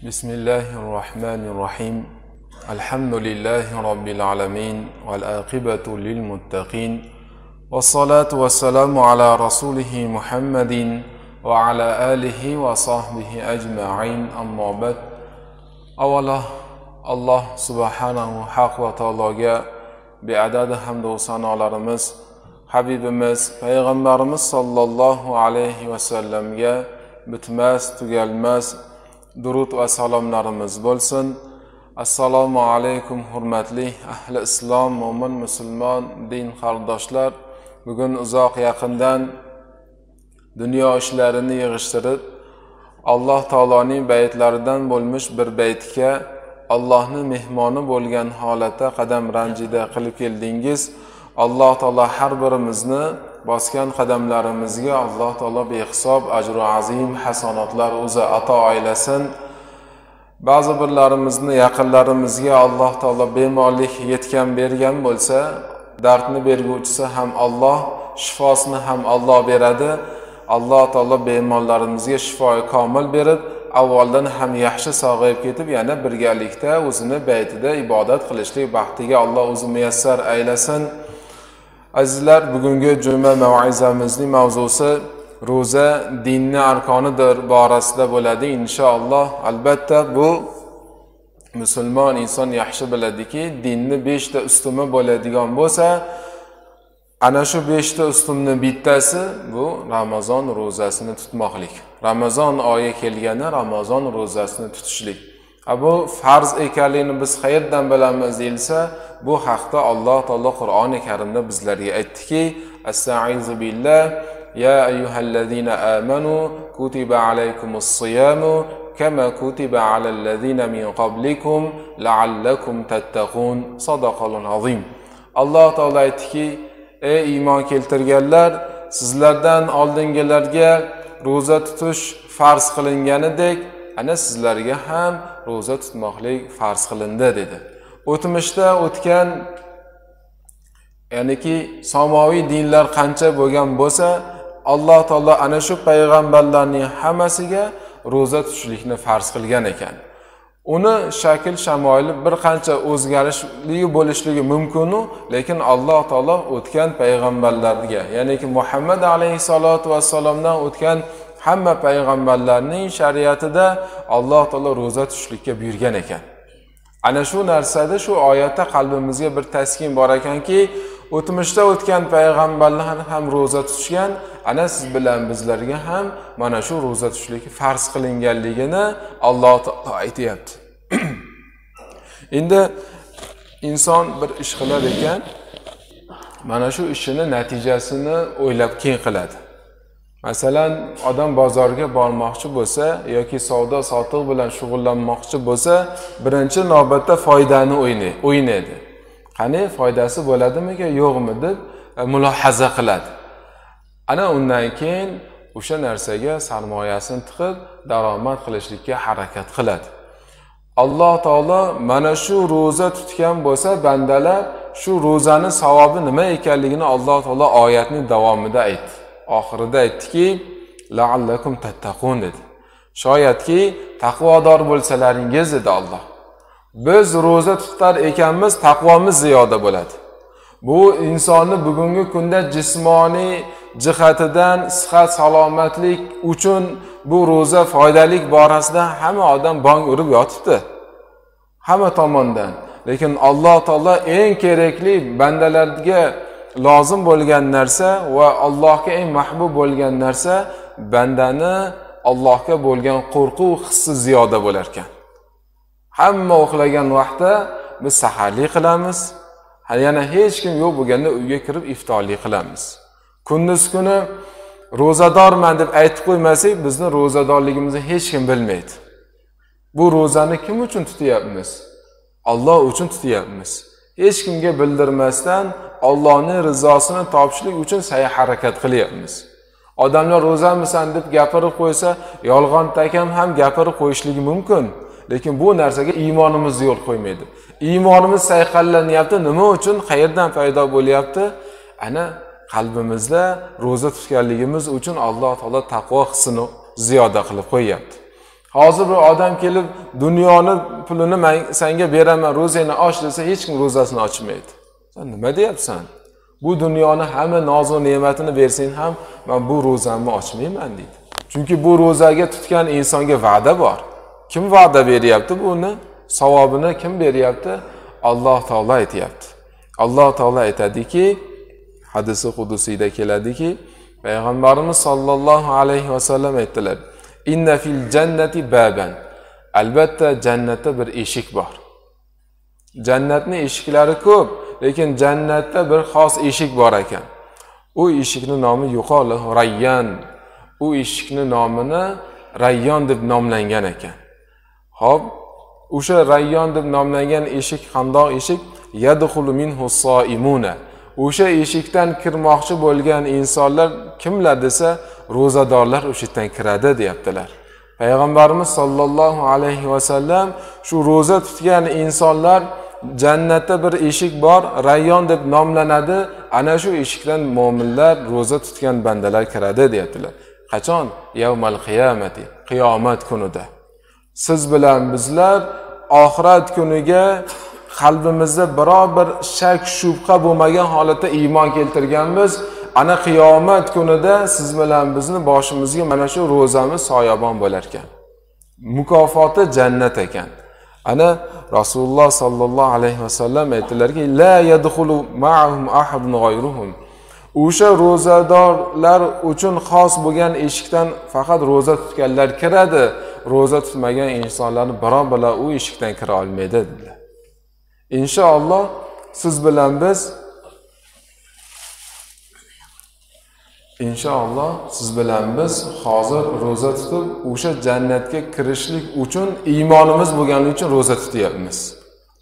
Bismillahirrahmanirrahim. Elhamdülillahi Rabbil alemin. Vel akibetu lil muttaqin. Vessalatu vesselamu ala Rasulihi Muhammedin ve ala alihi ve sahbihi ecma'in. Amma ba'd. Avvalo Allah subhanahu haq ve taologa beadad hamd ve sanolarimiz Habibimiz Peygamberimiz sallallahu aleyhi ve sellemge bitmez, tugalmas durud va salomlarimiz bo'lsin. Assalomu alaykum hurmatli ahli islom, mo'min, musulmon, din qardoshlar. Bugun uzoq yaqindan dunyo ishlarini yig'ishtirib, Alloh taoloning baytlaridan bo'lmish bir baytga Allohning mehmoni bo'lgan holatda qadam ranjida qilib keldingiz. Alloh taolo har birimizni bosgan qadamlarimizga Alloh taolo behisob ajru azim hasanatlar o'zi ato aylasin. Ba'zi birlarimizni yaqinlarimizga Alloh taolo bemorlik yetgan bergan bo'lsa, dardni berguvchisi ham Alloh, shifosini ham Alloh beradi. Alloh taolo bemorlarimizga shifoi komil berib, avvaldan ham yaxshi sog'ayib ketib, yana birgalikda o'zini baytida ibodat qilishlik baxtiga Alloh o'zi muyassar aylasin. Azizlar, bugungi juma mav'izamizning mavzusi ro'za dinning arkonidir borasida bo'ladi inshaalloh. Albatta bu musulmon inson yaxshi biladiki, dinni 5 ta ustuni bo'ladigan bo'lsa, ana shu 5 ta ustunni bittasi bu Ramazon ro'zasini tutmoqlik. Ramazon oyi kelganda Ramazon ro'zasini tutishlik. Bu farz ekanligini biz qayerdan bilamiz deyilsa, bu haqda Alloh taolo Qur'oni Karimda bizlarga aytdiki, Estaizu billah, ya ayyuhallazina amanu kutiba alaykumus-siyamu kama kutiba alallazina min qablikum la'allakum tattaqun. Sadaqallohu azim. Alloh taolo aytdiki, ey iymon keltirganlar, sizlardan oldingilarga ro'za tutish farz qilinganidek, ana sizlarga ham ro'za tutmoqlik farz qilindi dedi. O'tmishda o'tgan, ya'niki samoviy dinlar qancha bo'lgan bo'lsa, Alloh taolo ana shu payg'ambarlarning hammasiga ro'za tutishlikni farz qilgan ekan. Uni shakl shamoili bir qancha o'zgarishligi bo'lishligi mumkin, lekin Alloh taolo o'tgan payg'ambarlarga, ya'niki Muhammad alayhisolatu vassalomdan o'tgan hamma payg'ambarlarning shariatida Alloh taolo ro'za tutishlikka buyurgan ekan. Ana shu narsada, shu oyatda qalbimizga bir taskin bor ekanki, o'tmishda o'tgan payg'ambarlar ham ro'za tutishgan, ana siz bilan bizlarga ham mana shu ro'za tutishlik farz qilinganligini Alloh taolo aytayapti. Endi inson bir ish qilar ekan, mana shu ishini natijasini o'ylab keyin qiladi. Masalan, odam bozorga bormoqchi bo'lsa yoki savdo sotiq bilan shug'ullanmoqchi bo'lsa, birinchi navbatda foydani o'ynaydi. Qani foydasi bo'ladimi-ki, yo'qmi deb mulohaza qiladi. Ana undan keyin o'sha narsaga sarmoyasini tiqib, daromad qilishlikka harakat qiladi. Alloh taolo mana shu ro'za tutgan bo'lsa, bandalar shu ro'zani savobi nima ekanligini Alloh taolo oyatning davomida aytdi. Oxirida aytdiki, la'allakum tattaqun dedi. Shoyatki taqvodor bo'lsalaringiz dedi Alloh. Biz ro'za tutar ekanmiz, taqvomiz ziyoda bo'ladi. Bu insonni bugungi kunda jismoniy jihatidan sihat salomatlik uchun bu ro'za foydalik borasida hamma odam bong urib yotibdi. Hamma tomondan. Lekin Alloh taolo eng kerakli bandalarga lozim bo'lgan narsa va Allohga eng mahbub bo'lgan narsa bandani Allohga bo'lgan qo'rquv hissi ziyoda bo'lar ekan. Hamma uxlagan vaqtda biz saharlik qilamiz. Yana hech kim yo'q bo'lganda uyga kirib iftorlik qilamiz. Kunduz kuni ro'zadorman deb aytib qo'ymasak, bizni ro'zadorligimizni hech kim bilmaydi. Bu ro'zani kim uchun tutyapmiz? Alloh uchun tutyapmiz. Hech kimga bildirmasdan Allohning rizosini topishlik uchun sa'y harakat qilyapmiz. Odamlar ro'zamisan deb gapirib qo'ysa, yolg'on takam ham gapirib qo'yishligi mumkin. Lekin bu narsaga iymonimiz yo'l qo'ymaydi. Iymonimiz sayqallanyapti. Nima uchun? Qayerdan paydo bo'lyapti? Ana qalbimizda ro'za tutganligimiz uchun Alloh taolo taqvo hissini ziyoda qilib qo'yapti. Hozir bir odam kelib dunyoni pulini men senga beraman, ro'zangni och desa, hech kim ro'zasini ochmaydi. Sen nima deyapsan? Bu dunyoni hamma noz va ne'matini bersang ham men bu ro'zamni ochmayman deydi. Chunki bu ro'zaga tutgan insonga va'da bor. Kim va'da beryapti buni? Savobini kim beryapti? Alloh taolo aytayapti. Alloh taolo aytadiki, hadisi qudusiyda keladiki, Payg'ambarimiz sollallohu alayhi vasallam aytdilar: "Inna fil jannati baban." Albatta jannatda bir eshik bor. Jannatning eshiklari ko'p, lekin jannatda bir xos eshik bor ekan. U eshikning nomi yuqoli Rayyan. U eshikning nomini Rayyon deb nomlangan ekan. Xo'p, o'sha Rayyon deb nomlangan eshik qandoq eshik? Yadkhulu minhu soimuna. O'sha eshikdan kirmoqchi bo'lgan insonlar kimlar desa, ro'zadorlar o'sha yerdan kiradi deyaptilar. Payg'ambarimiz sollallohu alayhi vasallam shu ro'za tutgan insonlar jannatda bir eshik bor, Rayyon deb nomlanadi. Ana shu eshikdan mu'minlar, ro'za tutgan bandalar kiradi deyaptilar. Qachon? Yawmal qiyamati, qiyomat kunida. Siz bilan bizlar oxirat kuniga qalbimizda biror bir shak shubha bo'lmagan holatda iymon keltirganmiz. Ana qiyomat kunida siz bilan bizni boshimizga mana shu ro'zamiz soyabon bo'lar ekan. Mukofoti jannat ekan. Ana Rasululloh sallallohu alayhi vasallam aytdilarki, la yadkhulu ma'ahum ahadun g'ayruhum. O'sha ro'zadorlar uchun xos bo'lgan eshikdan faqat ro'za tutganlar kiradi. Ro'za tutmagan insonlarni biron-birlar u eshikdan kira olmaydi dedilar. İnşallah siz bilan biz hozir ro'za tutib, o'sha jannatga kirishlik uchun iymonimiz bo'lganligi uchun ro'za tutyapmiz.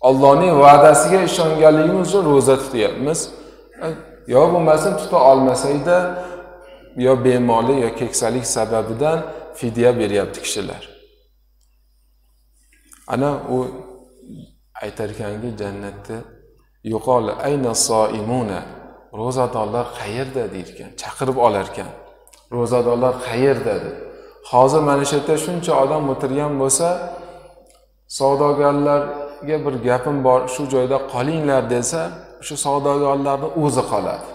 Allohning va'dasiga ishonganligimiz uchun ro'za tutyapmiz. Yo bo'lmasa tuta olmasayda, yo bemorlik yo keksalik sababidan fidya beryapti kishilar. Ana u aytarkanki jannatda yuqoli ayna soimuna, ro'zadorlar qayerda deyirkan, chaqirib olar ekan. Ro'zadorlar qayerda dedi. Hozir mana shu yerda shuncha odam o'tirgan bo'lsa, savdogarlarga bir gapim bor, shu joyda qolinglar desa, shu savdogarlarning o'zi qoladi.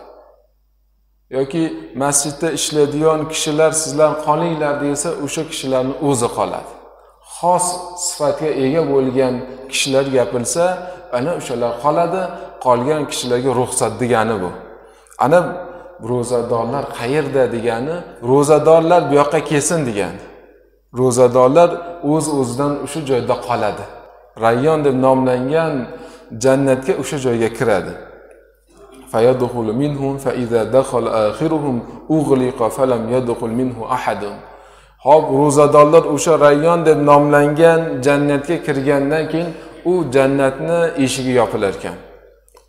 Yoki masjidda ishlaydigan kishilar sizlar qolinglar desa, o'sha kishilarning o'zi qoladi. Xos sifatga ega bo'lgan kishilar gapirsa, ana o'shalar qoladi, qolgan kishilarga ruxsat degani bu. Ana ro'zadorlar qayerda degani, ro'zadorlar bu yoqqa kelsin degani. Ro'zadorlar o'z-o'zidan o'sha joyda qoladi. Rayyon deb nomlangan jannatga o'sha joyga kiradi. Fayadkhulu minhum fa idza dakhala akhiruhum ughliqa falam yadkhul minhu ahadun. Hop, ro'zadorlar o'sha Rayyon deb nomlangan jannatga kirgandan keyin u jannatni eshigi yopilar ekan.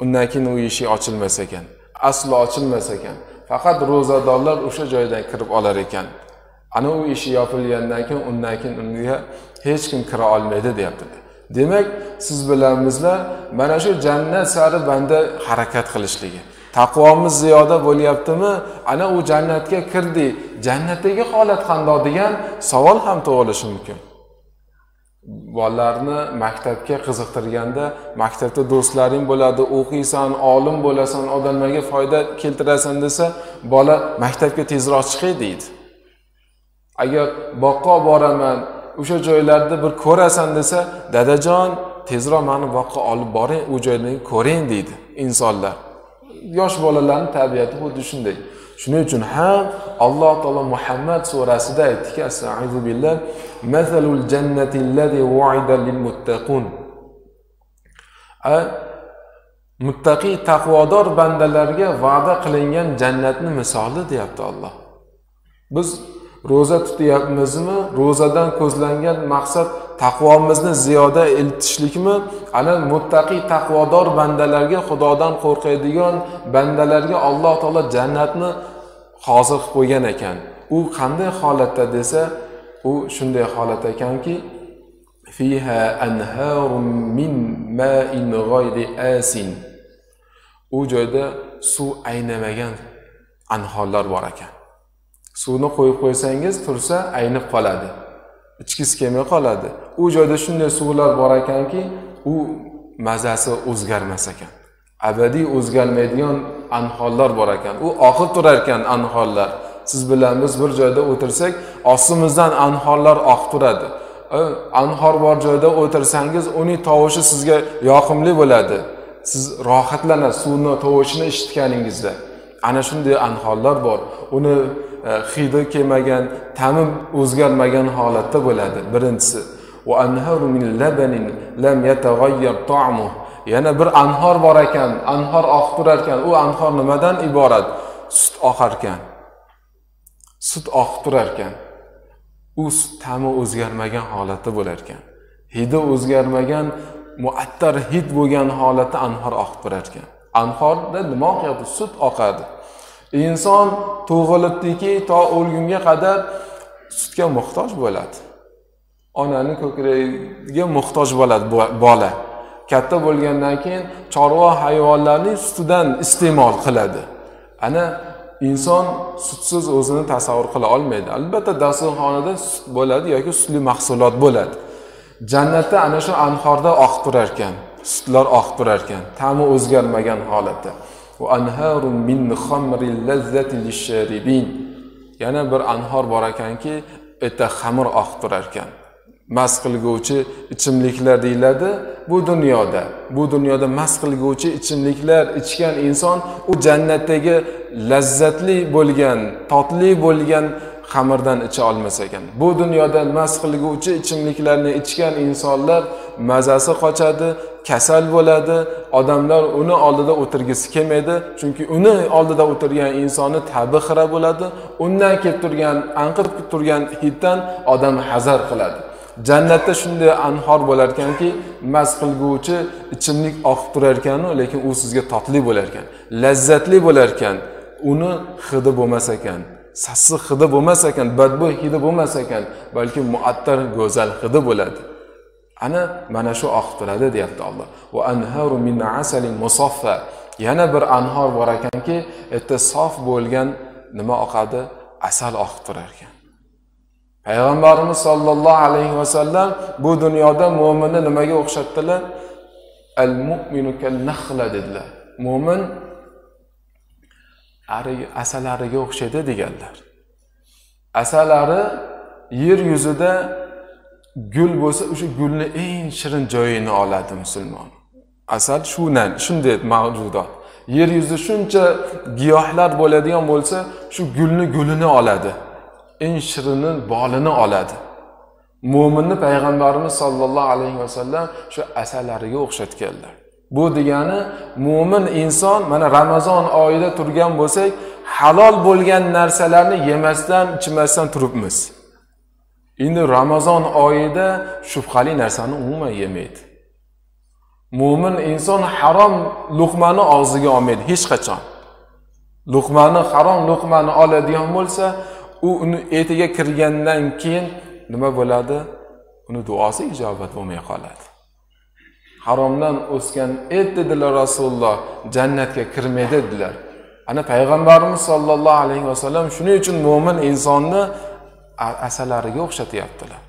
Undan keyin u eshik ochilmas ekan. Aslo ochilmas ekan. Faqat ro'zadorlar o'sha joydan kirib olar ekan. Ana u eshik yopilgandan keyin undan keyin unga hech kim kira olmaydi deyaptilar. Demak, siz bilan bizlar mana shu jannat sari banda harakat qilishligi. Taqvomiz ziyoda bo'lyaptimi? Ana u jannatga kirdi. Jannatdagi holat qanday degan savol ham tug'ilishi mumkin. Bolalarni maktabga qiziqtirganda, maktabda do'stlaring bo'ladi, o'qiysan, olim bo'lasan, odamlarga foyda keltirasan desa, bola maktabga tezroq chiqay deydi. Agar boqqa boraman, o'sha joylarda bir ko'rasan desa, dadajon, tezroq meni boqqa olib boring, u joyni ko'ring deydi insonlar. Yosh bolalarning tabiati xuddi shunday. Shuning uchun ham Alloh taolo Muhammad surasida aytdiki, Astagfiru billah, "Masalul jannati allazi wu'ida lil muttaqun." Muttaqi taqvodor bandalarga va'da qilingan jannatni misoli deyapti Alloh. Biz ro'za tutyapmizmi? Ro'zadan ko'zlangan maqsad taqvomizni ziyoda eltishlikmi? Ana muttaqi taqvodor bandalarga, Xudodan qo'rqadigan bandalarga Alloh taolo jannatni hozir qilib qo'ygan ekan. U qanday holatda desa, u shunday holat ekanki, fiha anharun min ma'in g'ayri asin. U joyda suv aynamagan anhorlar bor ekan. Suvni qo'yib qo'ysangiz tursa aynib qoladi. ichkisi kelmay qoladi. U joyda shunday suvlar bor ekanki, u mazasi o'zgarmas ekan. Abadiy o'zgarmaydigan anhorlar bor ekan. U oqib turar ekan anhorlar. Siz bilan biz bir joyda o'tirsak, ostimizdan anhorlar oqib turadi. Anhor bor joyda o'tirsangiz, uning tovushi sizga yoqimli bo'ladi. Siz rohatlanasiz suvning tovushini eshitganingizda. Ana shunday anhorlar bor. Uni hidi kelmagan, ta'mi o'zgarmagan holatda bo'ladi. Birinchisi, va anharu min labanin lam yataghayyar ta'muhu. Yana bir anhor bor ekan, anhor oqib turar ekan. U anhor nimadan iborat? Sut oqar ekan. Sut oqib turar ekan. U sut ta'mi o'zgarmagan holatda bo'lar ekan. Hidi o'zgarmagan, muattar hid bo'lgan holatda anhor oqib turar ekan. Anhorda nima oqadi? Sut oqadi. Inson tug'ilibdiki, to o'lgunga qadar sutga muhtoj bo'ladi. Onaning ko'kragiga muhtoj bo'ladi bola. Katta bo'lgandan keyin chorva hayvonlarning sutidan iste'mol qiladi. Ana inson sutsiz o'zini tasavvur qila olmaydi. Albatta dasturxonida sut bo'ladi yoki sutli mahsulot bo'ladi. Jannatda ana shu anhorda oqib turar ekan, sutlar oqib turar ekan, ta'mi o'zgarmagan holatda. Va anharun min khamril lazzati lish-sharibin. Yana bir anhor bor ekanki, etta xamir oqib turar ekan. Mast qilguvchi ichimliklar deyiladi bu dunyoda. Bu dunyoda mast qilguvchi ichimliklar ichgan inson u jannatdagi lazzatli bo'lgan, totli bo'lgan xamirdan icha olmas ekan. Bu dunyoda mast qilguvchi ichimliklarni ichgan insonlar mazasi qochadi, kasal bo'ladi, odamlar uni oldida o'tirgisi kelmaydi, chunki uni oldida o'tirgan insonni tabi xira bo'ladi, undan kelib turgan, anqirib turgan hiddan odam hazar qiladi. Jannatda shunday anhor bo'lar ekanki, mast qilguvchi ichimlik oqib turar ekan, lekin u sizga totli bo'lar ekan, lazzatli bo'lar ekan, uni hidi bo'lmas ekan, sassiq hidi bo'lmas ekan, badbu hidi bo'lmas ekan, balki muattar go'zal hidi bo'ladi. Ana mana shu oqib turadi deyapti Alloh. Va anharu min asalin musaffa. Yana bir anhor bor ekanki, etta sof bo'lgan nima oqadi? Asal oqib turar ekan. Payg'ambarimiz sollallohu alayhi vasallam bu dunyoda mu'minni nimaga o'xshatdilar? Al-mu'minu kal-nakhla dedilar. Mu'min asalariga o'xshaydi deganlar. Asalari yer yuzida gul bo'lsa, o'sha gulni eng shirin joyini oladi musulmon. Asal shunday mavjudot. Yer yuzida shuncha giyohlar bo'ladigan bo'lsa, shu gulini oladi. Eng shirini bolini oladi. Mu'minni payg'ambarimiz sollallohu alayhi vasallam shu asalariga o'xshatganlar. Bu degani mu'min inson mana Ramazon oyida turgan bo'lsak, halol bo'lgan narsalarni yemasdan, ichmasdan turibmiz. Endi Ramazon oyida shubhali narsani umuman yemaydi. Mu'min inson harom luqmani og'ziga olmaydi hech qachon. Harom luqmani oladigan bo'lsa, uni etiga kirgandan keyin nima bo'ladi? Uni duosi ijobat bo'lmay qoladi. Haromdan o'sgan et dedilar Rasululloh, jannatga kirmaydi dedilar. Ana payg'ambarimiz sollallohu alayhi vasallam shuning uchun mu'min insonni asalariga o'xshatyaptilar.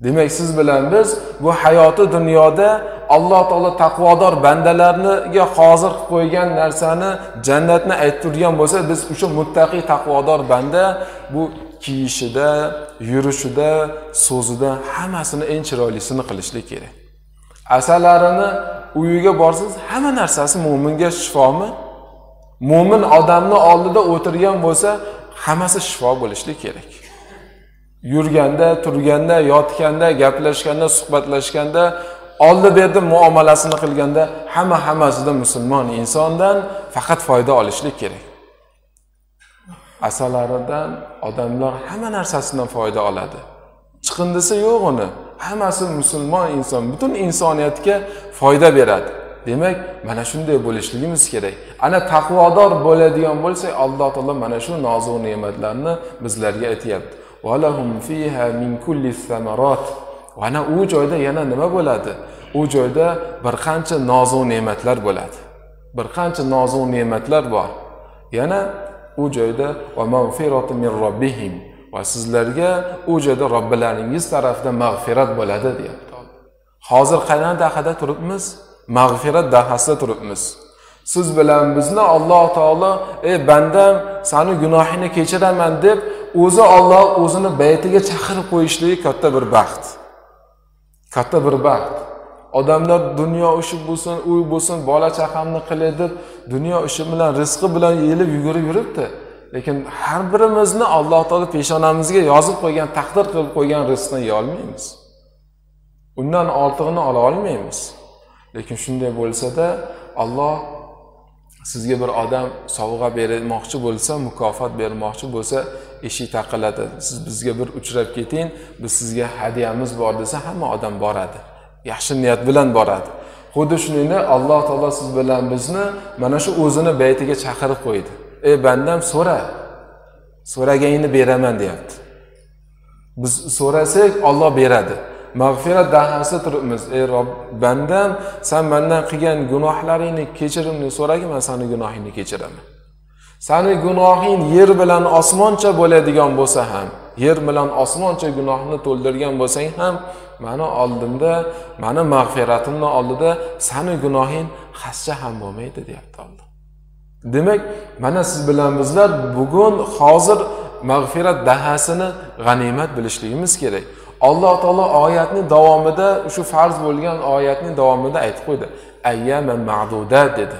Demak, siz bilan biz bu hayoti dunyoda Alloh taolo taqvodor bandalarga hozir qilib qo'ygan narsani, jannatni aytib turgan bo'lsa, biz o'sha muttaqi taqvodor banda bu kiyishida, yurishida, so'zida hammasini eng chiroylisini qilishlik kerak. Asalarini uyiga borsangiz, hamma narsasi mu'minga shifomi? Mu'min odamni oldida o'tirgan bo'lsa, hammasi shifo bo'lishlik kerak. Yurganda, turganda, yotganda, gaplashganda, suhbatlashganda, oldi-berdi muomalasini qilganda hammasida musulmon insondan faqat foyda olishlik kerak. Asalaridan odamlar hamma narsasidan foyda oladi. Chiqindisi yo'q uni. Hammasi musulmon inson, butun insoniyatga foyda beradi. Demak, mana shunday bo'lishligimiz kerak. Ana taqvodor bo'ladigan bo'lsak, Alloh taolo mana shu nozik ne'matlarni bizlarga aytayapti. Va lahum fiha min kulli samarat. Ana u joyda yana nima bo'ladi? U joyda bir qancha nozik ne'matlar bo'ladi. Bir qancha nozik ne'matlar bor. Yana u joyda va mag'firatun min robbihim. va sizlarga u yerda Robbilaringiz tomonidan mag'firat bo'ladi deyapti. Hozir qayerda dahada turibmiz? Mag'firat dahasida turibmiz. Siz bilan bizni Alloh taolo ey bandam seni gunohingni kechiraman deb o'zi Alloh o'zini baytiga chaqirib qo'yishligi katta bir baxt. Katta bir baxt. Odamlar dunyo ishi bo'lsin, uy bo'lsin, bola chaqamni qilay deb dunyo ishi bilan, rizqi bilan yelib yugurib yuribdi. Lekin har birimizni Alloh taolo peshonamizga yozib qo'ygan, taqdir qilib qo'ygan rizqni yeya olmaymiz. Undan ortig'ini ola olmaymiz. Lekin shunday bo'lsa-da, Alloh sizga bir odam sovg'a bermoqchi bo'lsa, mukofot bermoqchi bo'lsa, eshik taqiladi. Siz bizga bir uchrab keting, biz sizga hadiyamiz bor desa, hamma odam boradi. Yaxshi niyat bilan boradi. Xuddi shuningdek Alloh taolo siz bilan bizni mana shu o'zini baytiga chaqirib qo'ydi. Ey bandam, so'ra. So'raganingni beraman deyapti. Biz so'rasak Alloh beradi. Mag'firat dahasida turibmiz. Ey Rob, bandam, sen mendan qilgan gunohlaringni kechirimni so'ragin, men seni gunohingni kechiraman. Seni gunohing yer bilan osmoncha bo'ladigan bo'lsa ham, yer bilan osmoncha gunohni to'ldirgan bo'lsang ham, meni oldimda, meni mag'firatimni oldida seni gunohing hascha ham bo'lmaydi deyapti Alloh. Demak, mana siz bilan bizlar bugun hozir mag'firat dahasini g'animat bilishligimiz kerak. Alloh taolo oyatning davomida, shu farz bo'lgan oyatning davomida aytib qo'ydi. Ayyaman ma'dudat dedi.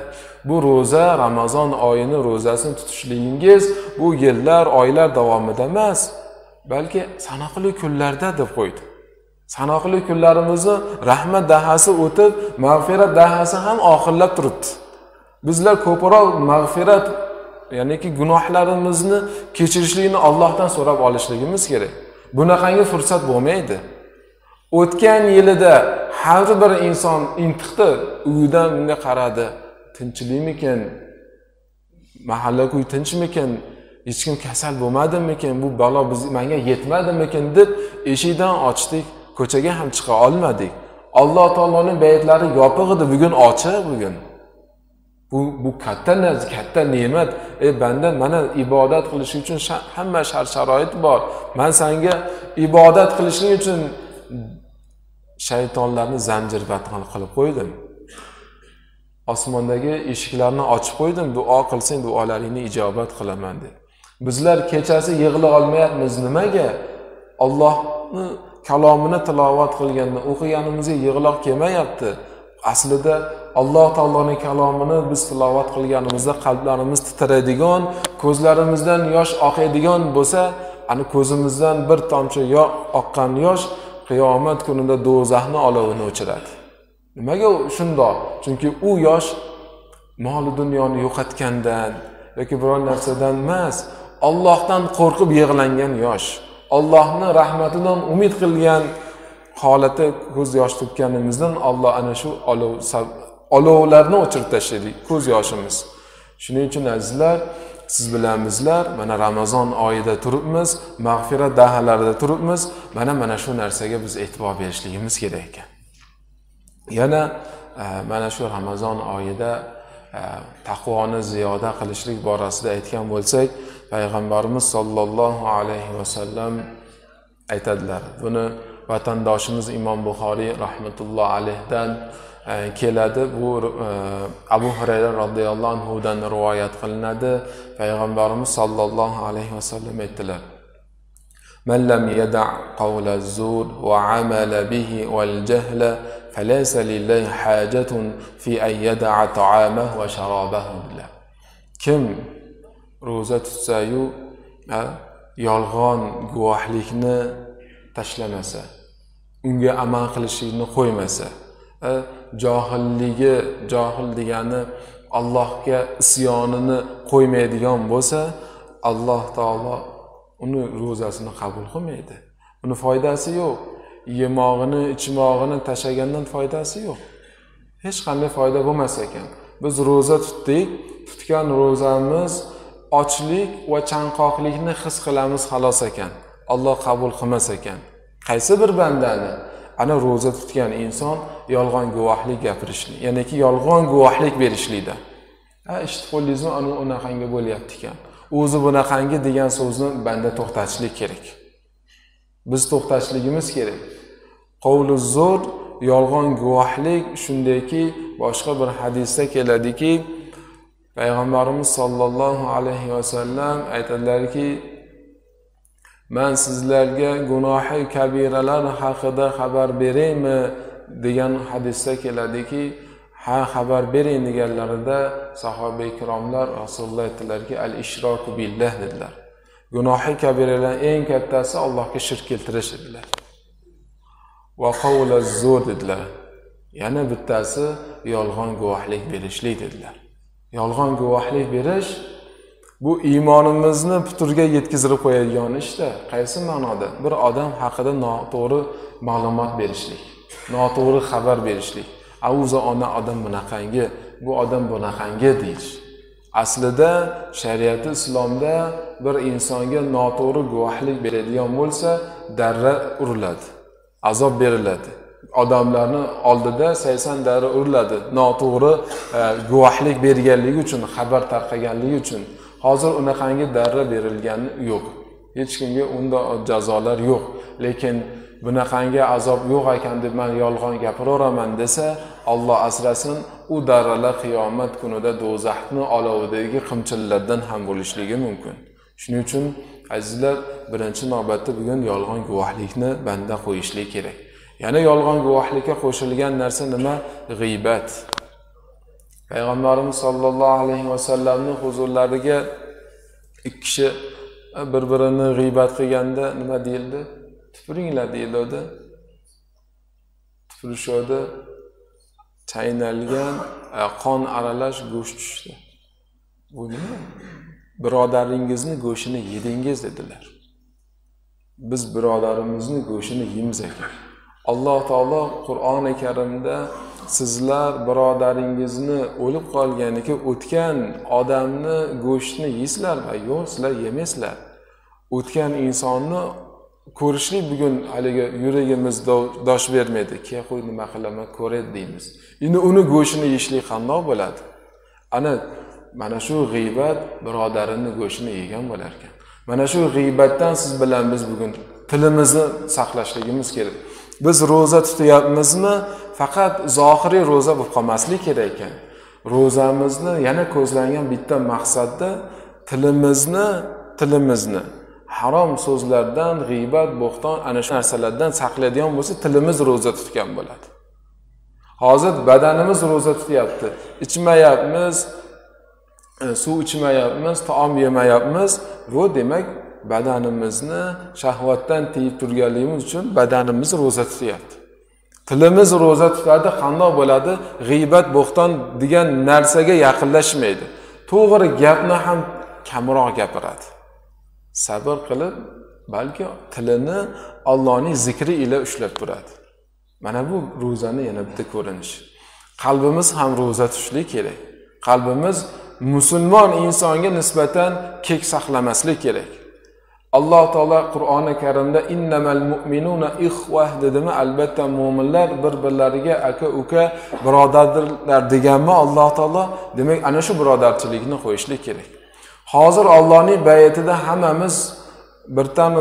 Bu roza, Ramazon oyini rozasini tutishligingiz bu yillar, oylar davomida emas, balki sanoqli kunlarda deb qo'ydi. Sanoqli kunlarimizni rahmat dahasi o'tib, mag'firat dahasi ham oxirlab turibdi. Bizlar ko'proq mag'firat, ya'niki gunohlarimizni kechirishlikni Allohdan so'rab olishligimiz kerak. Bunaqangi fursat bo'lmaydi. O'tgan yilida har bir inson intiqdi, uyidan unga qaradi. Tinchlikmikan? Mahalla-ko'y tinchmikan? Hech kim kasal bo'lmadimikan? Bu balo menga yetmadimikan deb eshikdan ochdik, ko'chaga ham chiqa olmadik. Alloh taoloning baytlari yopiq edi, bugun ochiq bugun. Bu katta ne'mat. Ey banda, mana ibodat qilish uchun hamma shart-sharoit bor. Men senga ibodat qilishing uchun shaytonlarni zanjirband qilib qo'ydim. Osmondagi eshiklarni ochib qo'ydim. Duo qilsang duolaringni ijobat qilaman deb. Bizlar kechasi yig'ila olmayapmiz. Nimaga? Allohning kalomini tilovat qilganda o'qiganimizga yig'loq kelmayapti. Aslida Alloh taoloning kalomini biz tilovat qilganimizda qalblarimiz titraydigan, ko'zlarimizdan yosh oqadigan bo'lsa, ani ko'zimizdan bir tomchi oqqan yosh qiyomat kunida do'zaxni olovini o'chiradi. Nimaga shundoq? Chunki u yosh mol dunyoni yo'qotgandan yoki biror narsadan emas, Allohdan qo'rqib yig'langan yosh. Allohning rahmatidan umid qilgan holatda ko'z yosh to'kkanimizdan Alloh ana shu olovlarni o'chirib tashlaydi, ko'z yoshimiz. Shuning uchun azizlar, siz bilan bizlar mana Ramazon oyida turibmiz, mag'firat dahalarida turibmiz. Mana shu narsaga biz e'tibor berishligimiz kerak ekan. Yana mana shu Ramazon oyida taqvoni ziyoda qilishlik borasida aytgan bo'lsak, payg'ambarimiz sollallohu alayhi vasallam aytadilar. Buni vatandoshimiz Imom Buxoriy rahmatulloh alayhidan keladi. Bu Abu Hurayra radhiyallohu anhu dan rivoyat qilinadi. Payg'ambarimiz sollallohu alayhi vasallam aytdilar: "Man lam yada' qawla az-zur wa 'amala bihi wal jahla falaysa lillahi hajatun fi an yada'a ta'amahu wa sharabahu." Kim roza tutsa-yu yolg'on guvohlikni tashlamasa, unga amal qilishni qo'ymasa, johil degani Allohga isyonini qo'ymaydigan bo'lsa, Alloh taolo uni ro'zasini qabul qilmaydi. Uni foydasi yo'q. Yemog'ini, ichmog'ini tashagandan foydasi yo'q. Hech qanday foyda bo'lmas ekan. Biz roza tutdik, tutgan ro'zamiz ochlik va chanqoqlikni his qilamiz xolos ekan. Alloh qabul qilmas ekan. Qaysi bir bandani ana roza tutgan inson yolg'on guvohlik gapirishlik, ya'ni ki yolg'on guvohlik berishlikda. Eshitib qo'ldingizmi, ana unaqangi bo'lyapti ekan. o'zi bunaqangi degan so'zni banda to'xtatishlik kerak. Biz to'xtatishligimiz kerak. Qavlu zo'r, yolg'on guvohlik, shundayki boshqa bir hadisda keladiki, Payg'ambarimiz sollallohu alayhi vasallam aytadilarki, men sizlarga gunohi kabiralar haqida xabar beraymi degan hadisda keladiki, ha xabar bering deganlarida sahoba ikromlar Rasululloh aytdilarki, al-ishroku billah dedilar. Gunohi kabiralar eng kattasi Allohga shirk keltirish dedilar. Va qawlaz zur dedilar. Yana bittasi yolg'on guvohlik berishlik dedilar. Yolg'on guvohlik berish bu iymonimizni puturga yetkazib qo'yadigan ishda. Qaysi ma'noda? Bir odam haqida noto'g'ri ma'lumot berishlik, noto'g'ri xabar berishlik. Auza ona odam bunaqangi, bu odam bunaqangi deyish. Aslida shariat islomda bir insonga noto'g'ri guvohlik beradigan bo'lsa, darra uriladi, azob beriladi. Odamlarni oldida 80 darra uriladi. Noto'g'ri guvohlik berganligi uchun, xabar tarqaganligi uchun. Hozir unaqangi darra berilgani yo'q. Hech kimga unda jazolar yo'q. Lekin bunaqangi azob yo'q ekan deb men yolg'on gapiraveraman desa, Alloh asrasin, u darralar qiyomat kunida do'zaxning olovidagi qimchillardan ham bo'lishligi mumkin. Shuning uchun azizlar, birinchi navbatda bugun yolg'on guvohlikni banda qo'yishlik kerak. Yana yolg'on guvohlikka qo'shilgan narsa nima? G'iybat. Payg'ambarimiz sollallohu alayhi vasallamning huzurlariga ikki kishi bir-birini g'iybat qilganda nima deyildi? Tupuringlar deyildi. Tupurishodi. Chaynalgan qon aralash go'sht tushdi. Bu nima? Birodaringizni go'shini yedingiz dedilar. Biz birodarimizni go'shini yeymiz ekan. Alloh taolo Qur'oni Karimda sizlar birodaringizni o'lib qolganiga o'tgan odamni go'shtini yeysizlarmi? Yo'q, sizlar yemaysizlar. O'tgan insonni ko'rishlik bugun haliga yuragimiz dosh bermaydi. Keyin qo'y nima qilaman, ko'radi deymiz. Endi uni go'shtini yeyishlik qandoq bo'ladi? Mana shu g'iybat birodarini go'shtini yegan bo'lar ekan. Mana shu g'iybatdan siz bilan biz bugun tilimizni saqlashligimiz kerak. Biz roza tutyapmizmi? Faqat zohiriy roza bo'lib qolmaslik kerak ekan. Rozamizni yana ko'zlangan bitta maqsadda tilimizni harom so'zlardan, g'iybat, bo'xton, ana shu narsalardan saqlaydigan bo'lsa, tilimiz roza tutgan bo'ladi. Hozir badanimiz roza tutyapti. Ichmayapmiz, suv ichmayapmiz, taom yemayapmiz. Bu demak badanimizni shahvatdan tiyib turganligimiz uchun badanimiz roza tutyapti. Tilimiz roza tutadi, qandoq bo'ladi? G'iybat, bo'xton degan narsaga yaqinlashmaydi. To'g'ri gapni ham kamroq gapiradi. Sabr qilib, balki tilini Allohning zikri ila ushlab turadi. Mana bu ro'zani yana bitta ko'rinishi. Qalbimiz ham roza tutishlik kerak. Qalbimiz musulmon insonga nisbatan kek saqlamaslik kerak. Alloh taolo Qur'oni Karimda innamal mu'minuna ikhwah dedimi? Albatta mu'minlar bir-birlariga aka-uka, birodardirlar deganmi Alloh taolo? Demak, ana shu birodarchilikni qo'yishlik kerak. Hozir Allohning bayatida hammamiz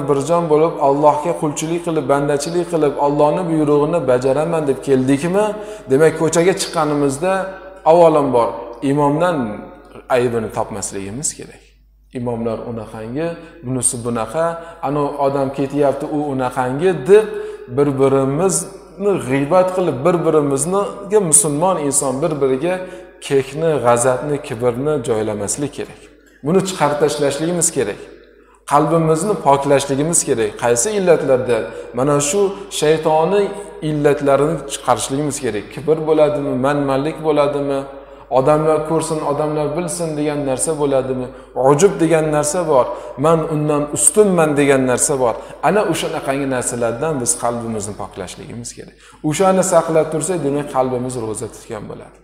birjon bo'lib Allohga qulchilik qilib, bandachilik qilib, Allohning buyrug'ini bajaraman deb keldikmi? Demak, ko'chaga chiqqanimizda avvalambor imomdan aybini topmasligimiz kerak. Imomlar unaqangi, bunisi bunaqa, ana odam ketyapti, u unaqangi deb bir-birimizni g'iybat qilib, bir-birimizga musulmon inson bir-biriga kekni, g'azabni, kibrni joylamaslik kerak. Buni chiqarib tashlashligimiz kerak. Qalbimizni poklashligimiz kerak. Qaysi illatlarda? Mana shu shaytoniy illatlarini chiqarishligimiz kerak. Kibr bo'ladimi, manmanlik bo'ladimi? Odamlar ko'rsin, odamlar bilsin degan narsa bo'ladimi? Ujub degan narsa bor. Men undan ustunman degan narsa bor. Ana o'shanaqangi narsalardan biz qalbimizni poklashligimiz kerak. O'shani saqlab tursak, demak qalbimiz roza tutgan bo'ladi.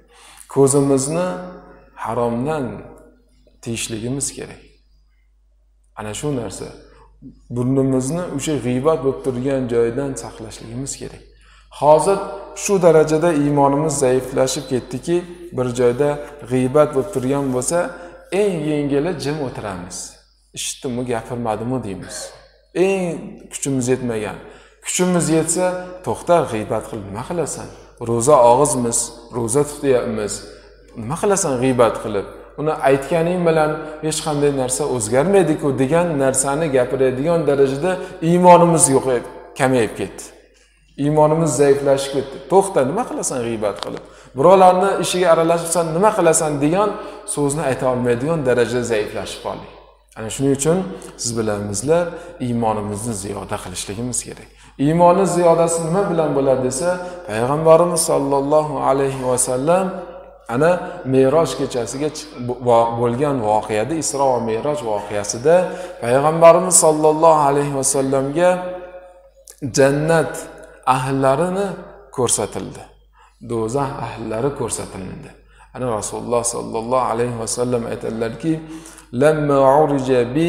Ko'zimizni haromdan tiyishligimiz kerak. Ana shu narsa. Burnimizni o'sha g'iybat bo'lib turgan joydan saqlashligimiz kerak. Hozir shu darajada iymonimiz zaiflashib ketdiki, bir joyda g'iybat bo'lib turgan bo'lsa, eng yengili jim o'tiramiz. eshitdimmi, gapirmadimmi deymiz. Eng kuchimiz yetmagan. Kuchimiz yetsa, to'xta, g'iybat qil, nima qilasan? Roza og'izmiz, roza tutyapmiz. Nima qilasan g'iybat qilib? Uni aytganing bilan hech qanday narsa o'zgarmaydi-ku degan narsani gapiradigan darajada iymonimiz yo'qib, kamayib ketdi. Iymonimiz zaiflashib ketdi. To'xta, nima qilasan g'iybat qilib? Birovlarning ishiga aralashibsan, nima qilasan degan so'zni ayta olmaydigan darajada zaiflashib qoldik. Ana shuning uchun siz bilamizlar, iymonimizni ziyoda qilishligimiz kerak. Iymonni ziyodasi nima bilan bo'ladi desa, payg'ambarimiz sollallohu alayhi va sallam ana Me'roj kechasiga bo'lgan voqeada, Isro va Me'roj voqeasida payg'ambarimiz sollallohu alayhi va sallamga jannat ahllarini ko'rsatildi. Do'zax ahllari ko'rsatildi. Ana Rasululloh sollallohu alayhi va sallam aytadilarki, "Lamma urija bi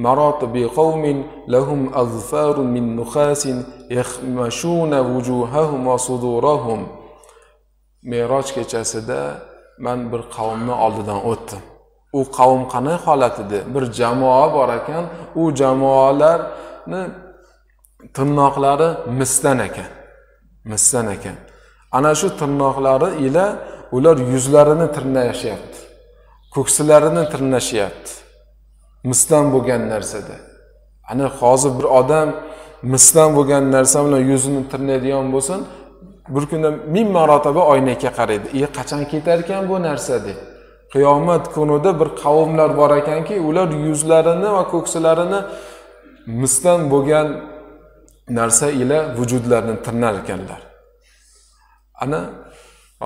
maratibi qaumin lahum azfarun min nukhasin yakhmashuna wujuhahum wa sudurahum." Me'roj kechasida men bir qavmni oldidan o'tdim. U qavm qanday holatida? Bir jamoa bor ekan, u jamoalarni tirnoqlari misdan ekan. Misdan ekan. Ana shu tirnoqlari ila ular yuzlarini tirnashyapti. Ko'ksilarini tirnashyapti. Misdan bo'lgan narsada. Ana hozir bir odam misdan bo'lgan narsa bilan yuzini tirnaydigan bo'lsin, bir kunda 1000 marotaba oynaga qaraydi. Qachon ketar ekan bu narsa deb. Qiyomat kunida bir qavmlar bor ekanki, ular yuzlarini va ko'ksilarini misdan bo'lgan narsa ila vujudlarini tirnar ekanlar. Ana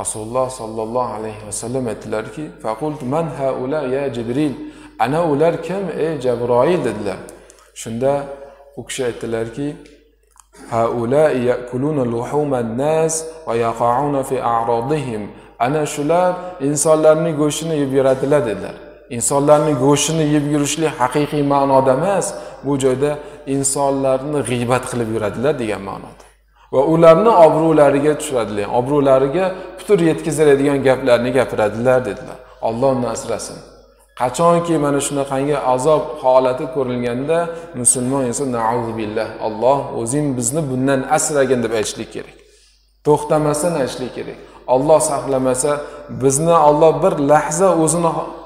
Rasululloh sallallohu alayhi va sallam aytdilarki, "Faqult man haula ya Jibril?" Ana ular kim ey Jabroil dedilar. Shunda u kishi aytdilarki, "Haula yakuluna luhuman nas va yaqauna fi a'radihim." Ana shular insonlarning go'shtini yeb yuradilar dedilar. Insonlarning go'shtini yeb yurishlik haqiqiy ma'noda emas, bu joyda insonlarni g'iybat qilib yuradilar degan ma'noda. Va ularni obro'lariga tushiradilar. Obro'lariga putur yetkazadigan gaplarni gapiradilar dedilar. Alloh asrasin. Qachonki mana shunaqangi azob holati ko'rilganda musulmon inson na'uzubillah, Alloh o'zing bizni bundan asragin deb aytishlik kerak. To'xtamasdan aytishlik kerak. Alloh saqlamasa, bizni Alloh bir lahza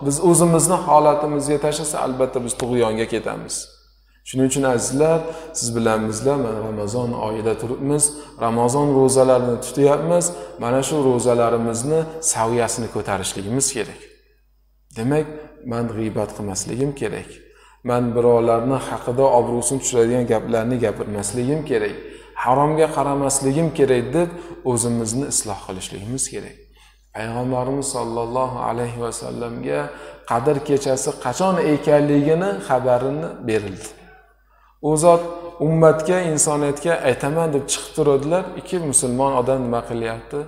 biz o'zimizni holatimizga tashlasa, albatta biz tug'yonga ketamiz. Shuning uchun azizlar, siz bilamizlar, mana Ramazon oyida turibmiz, Ramazon ro'zalarini tutyapmiz. Mana shu ro'zalarimizni saviyasini ko'tarishligimiz kerak. Demak, men g'iybat qilmasligim kerak. Men birovlarning haqida obro'sini tushiradigan gaplarni gapirmasligim kerak. Haromga qaramasligim kerak deb o'zimizni isloh qilishligimiz kerak. Payg'ambarimiz sollallohu alayhi va sallamga Qadr kechasi qachon ekanligini xabarini berildi. U zot ummatga, insoniyatga aytaman deb chiqib turadilar. Ikki musulmon odam nima qilyapti?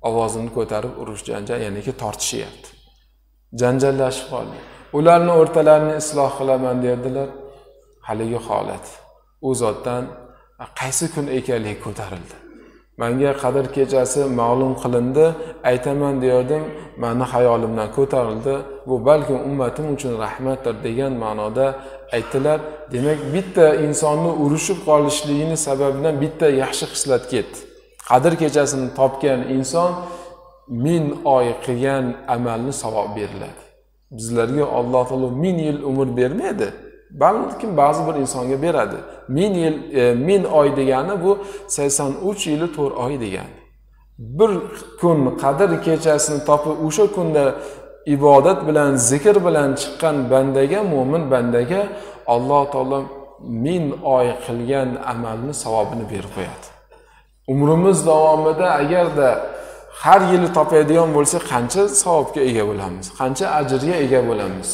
Ovozini ko'tarib urush janjal, ya'niki tortishyapti. Janjallashib qoldi. Ularning o'rtalarini isloh qilaman derdilar. Haligi holat. U zotdan qaysi kun ekanligi ko'tarildi. Menga Qadr kechasi ma'lum qilindi, aytaman degandim, meni xayolimdan ko'tarildi. Bu balki ummatim uchun rahmatdir degan ma'noda aytdilar. Demak, bitta insonni urushib qolishligining sababidan bitta yaxshi xislat ketdi. Qadr kechasini topgan inson 1000 oy qilgan amalni savob beriladi. Bizlarga Alloh taolo 1000 yil umr bermaydi. Balkim ba'zi bir insonga beradi. 1000 yil, 1000 oy degani bu 83 yili 4 oy degani. Bir kun Qadr kechasini topib, o'sha kunda ibodat bilan, zikr bilan chiqqan bandaga, mo'min bandaga Alloh taolo 1000 oy qilgan amalni savobini berib qo'yadi. Umrimiz davomida agarda har yili topadigan bo'lsak, qancha savobga ega bo'lamiz? Qancha ajrga ega bo'lamiz?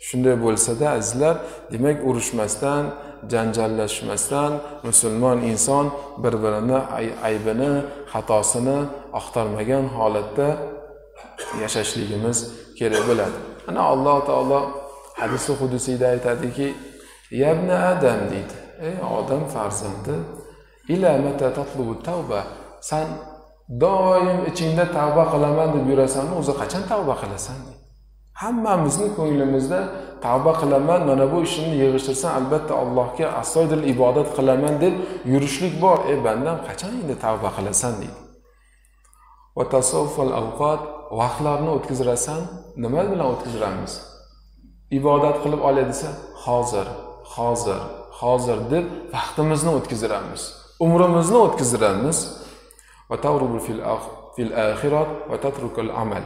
Shunday bo'lsa-da, azizlar, demak urushmasdan, janjallashmasdan musulmon inson bir-birini aybini, xatosini axtarmagan holatda yashashligimiz kerak bo'ladi. Ana Alloh taolo hadis-i qudusiyda aytadiki, "Ya ibn Adam" deydi. Ey odam farzandi, ila mata tatlubu tavba? Sen doim ichingda tavba qilaman deb yurasanmi, o'zi qachon tavba qilasan? Hammamizning ko'nglimizda tavba qilaman, mana bu ishimni yig'ishtirsam albatta Allohga astoydil ibodat qilaman deb yurishlik bor. Bandam qachon endi tavba qilasan deydi. Va tasawwufal awqat, vaqtlarni o'tkazirasan, nima bilan o'tkaziramiz? Ibodat qilib olay desa, hozir deb vaqtimizni o'tkaziramiz. Umrimizni o'tkaziramiz. Va tawrubul fil axirat va tatrukul amal.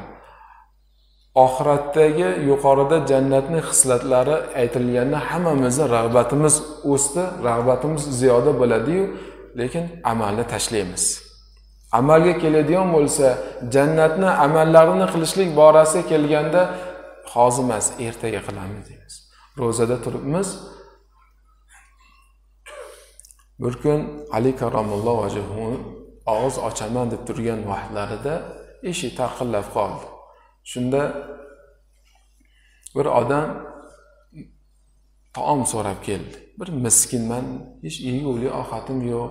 Oxiratdagi yuqorida jannatning xislatlari aytilganda hammamizning rag'batimiz o'sdi, rag'batimiz ziyoda bo'ladi-yu, lekin amalni tashlaymiz. Amalga keladigan bo'lsa, jannatni amallarini qilishlik borasiga kelganda hozir emas, ertaga qilamiz deymiz. Ro'zada turibmiz. Bir kun Ali karramallohu vajhuhu og'iz ochaman deb turgan vaqtlarida eshik taqillab qoldi. Shunda bir odam taom so'rab keldi. Bir miskinman, hech yegulik ovqatim yo'q.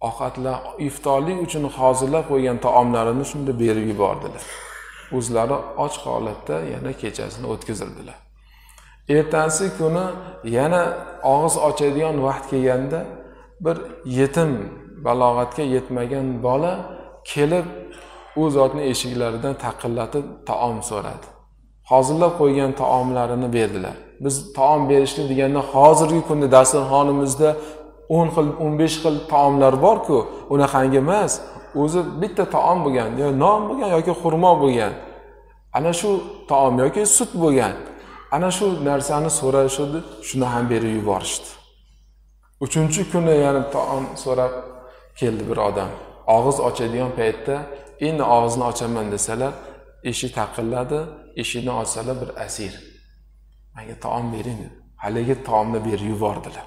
Ovqatlar iftorlik uchun hozirlab qo'ygan taomlarini shunda berib yubordilar. O'zlari och holatda yana kechasini o'tkazildilar. Ertasi kuni yana og'iz ochadigan vaqt kelganda bir yetim, balog'atga yetmagan bola kelib u zotning eshiklaridan taqillatib taom so'radi. Hozirlab qo'ygan taomlarini berdilar. Biz taom berishni deganda hozirgi kunda dasturxonimizda 10 xil, 15 xil taomlar bor-ku, unaqangi emas. O'zi bitta taom bo'lgan, yo non bo'lgan yoki xurmo bo'lgan. Ana shu taom yoki sut bo'lgan. Ana shu narsani so'rashdi, shuni ham berib yuborishdi. 3-kuni yana taom so'rab keldi bir odam. Og'iz ochadigan paytda endi og'izni ochaman desalar, eshik taqilladi, eshikni ochsalar bir asir. Menga taom bering dedi. Haligi taomni berib yubordilar.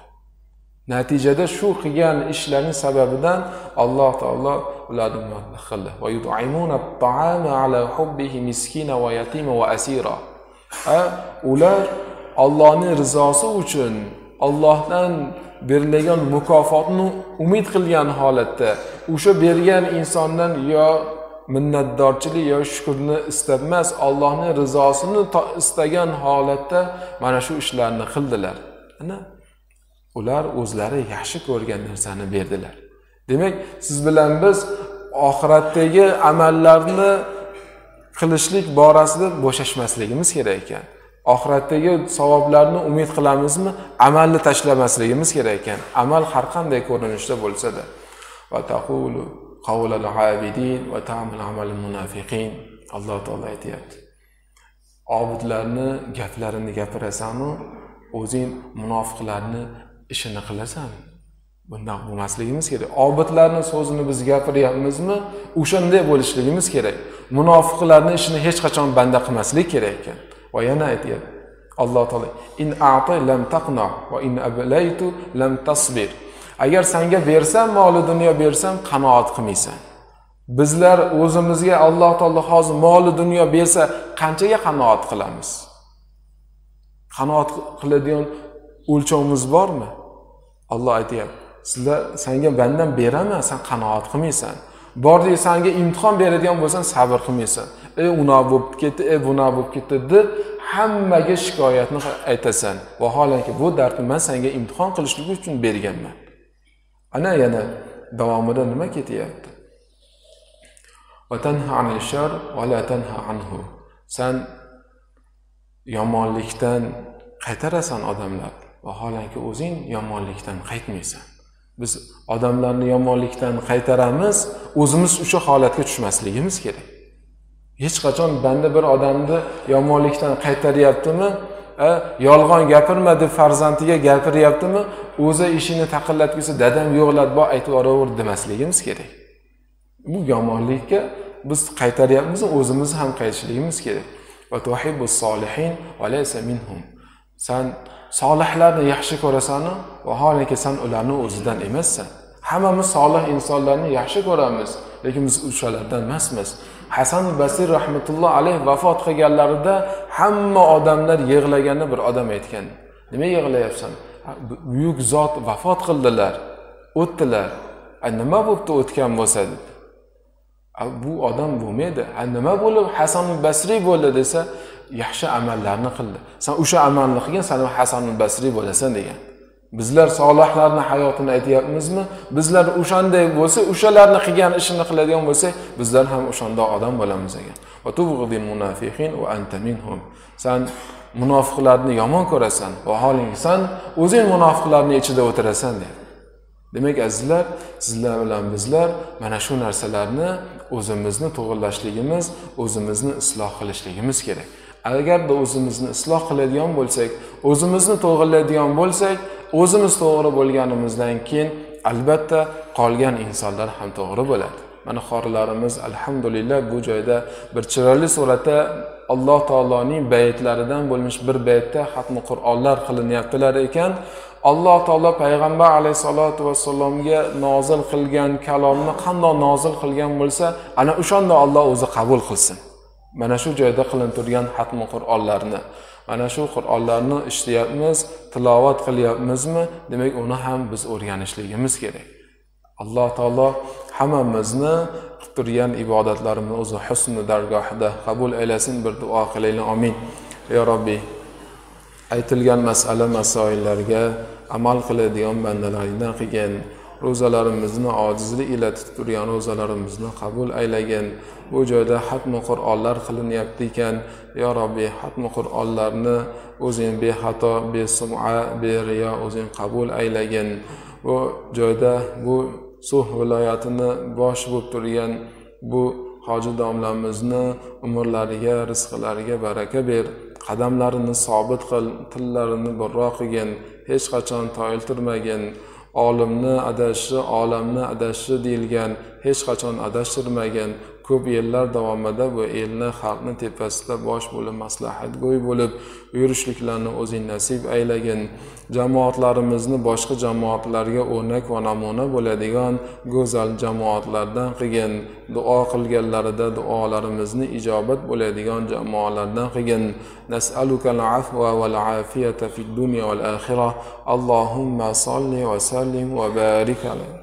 Natijada shu qilgan ishlarining sababidan Alloh taolo ularni madh qildi. Va yud'imuna at-ta'ama ala hubbihi miskina va yatima va asira. Ular Allohning rizosi uchun Allohdan berilgan mukofotni umid qilgan holatda o'sha bergan insondan yo minnatdorchilik yo shukrni istabmas, Allohning rizosini istagan holatda mana shu ishlarni qildilar. Ana ular o'zlari yaxshi ko'rgan narsani berdilar. Demak, siz bilan biz oxiratdagi amallarni qilishlik borasida bo'shashmasligimiz kerak ekan. Oxiratdagi savoblarni umid qilamizmi? Amalni tashlamasligimiz kerak ekan. Amal har qanday ko'rinishda bo'lsa-da. Va taqulu qawlal abidin va ta'mal amalul munafiqin. Alloh taolo aytayapti. Obidlarni gaplarini gapirasan-u, o'zing munofiqlarni ishini qilasan. Bundan bo'lmasligimiz kerak. Obidlarning so'zini biz gapiryapmizmi? O'shanday bo'lishligimiz kerak. Munofiqlarning ishini hech qachon banda qilmaslik kerak ekan. Va yana aytayapti. Alloh taolo in a'ta lam taqna va in ablaytu lam tasbir. Agar senga bersam, mol dunyo bersam, qanoat qilmaysan. Bizlar o'zimizga Alloh taolo hozir mol dunyo bersa, qanchaga qanoat qilamiz? Qanoat qiladigan o'lchovimiz bormi? Alloh aytayapti. Sizlar senga bandam beraman, sen qanoat qilmaysan. Bordi senga imtihon beradigan bo'lsan, sabr qilmaysan. Una bo'lib ketdi, buna bo'lib ketdi deb hammaga shikoyatni aytasan. Vaholanki bu dardni men senga imtihon qilishlik uchun berganman. Ana yana davomida nima ketyapti? Va tanha anil shar va la tanha anhu. Sen yomonlikdan qaytarasan odamlar. Vaholanki o'zing yomonlikdan qaytmaysan. Biz odamlarni yomonlikdan qaytaramiz, o'zimiz o'sha holatga tushmasligimiz kerak. Hech qachon banda bir odamni yomonlikdan qaytaryaptimi, yolg'on gapirma deb farzandiga gapiryaptimi, o'zi ishini taqillatgisi dadam yo'qlab bo aytib oraver demasligimiz kerak. Bu yomonlikka biz qaytaryapmiz, o'zimiz ham qaytishligimiz kerak. Va tuhibbus solihin va laysa minhum. Sen solihlarni yaxshi ko'rasan-u, vaholanki sen ularning o'zidan emassan. Hammamiz solih insonlarni yaxshi ko'ramiz, lekin biz o'shalardan emasmiz. Hasan al-Basri rahmatulloh alayh vafot qilganlarida hamma odamlar yig'laganini bir odam aytgan. Nima yig'layapsan? Buyuk zot vafot qildilar, o'tdilar. Nima bo'pti o'tgan bo'lsa dedi. Bu odam bo'lmaydi. Nima bo'lib Hasan al-Basri bo'ldi desa, yaxshi amallarni qildi. Sen o'sha amalni qilgan, sen Hasan al-Basri bo'lasan degan. Bizlar solihlarning hayotini aytyapmizmi? Bizlar o'shanday bo'lsa, o'shalarni qilgan ishini qiladigan bo'lsak, bizlar ham o'shanday odam bo'lamiz degan. Va tubghidil munafiqin va anta minhum. Sen munofiqlarni yomon ko'rasan, vaholanki sen o'zing munofiqlarning ichida o'tirasan dedi. Demak azizlar, sizlar bilan bizlar mana shu narsalarni o'zimizni to'g'rilashligimiz, o'zimizni isloh qilishligimiz kerak. Agarda o'zimizni isloh qiladigan bo'lsak, o'zimizni to'g'rilaydigan bo'lsak, o'zimiz to'g'ri bo'lganimizdan keyin albatta qolgan insonlar ham to'g'ri bo'ladi. Mana qorilarimiz alhamdulillah bu joyda bir chiroyli suratda Alloh taoloning baytlaridan bo'lmish bir baytda xatmi Qur'onlar qilinyaptilar ekan. Alloh taolo payg'ambar alayhisolatu vassalomga nozil qilgan kalomni qanday nozil qilgan bo'lsa, ana o'shanda Alloh o'zi qabul qilsin. Mana shu joyda qilinib turgan xatmi Qur'onlarni, mana shu Qur'onlarni eshitayapmiz, tilovat qilyapmizmi? Demak, uni ham biz o'rganishligimiz kerak. Alloh taolo hammamizni qilib turgan ibodatlarimizni o'zi husn dargohida qabul aylasin. Bir duo qilaylik. Amin. Ya Robbi, aytilgan masala masoillarga amal qiladigan bandalardan qilgin. Ro'zalarimizni ojizlik ila tutib turgan ro'zalarimizni qabul aylagin. Bu joyda xatmi Qur'onlar qilinyapti ekan. Ya Robbi, xatmi Qur'onlarni o'zing bexato, besum'a, beriyo o'zing qabul aylagin. Bu joyda bu Suh viloyatini bosh bo'lib turgan bu hoji domlamizni umrlariga, rizqlariga baraka ber. Qadamlarini sobit qil, tillarini burroq qilgin, hech qachon toyiltirmagin. Olimni adashi, olamni adashi deyilgan, hech qachon adashtirmagan. Ko'p yillar davomida bu elni, xalqni tepasida bosh bo'lib, maslahatgo'y bo'lib yurishliklarni o'zing nasib aylagin. Jamoatlarimizni boshqa jamoatlarga o'rnak va namuna bo'ladigan go'zal jamoatlardan qilgin. Duo qilganlarida duolarimizni ijobat bo'ladigan jamoalardan qilgin. Nas'alukal afwa wal afiyata fid dunya wal akhirah. Allohumma salli va sallim va barik alayhi.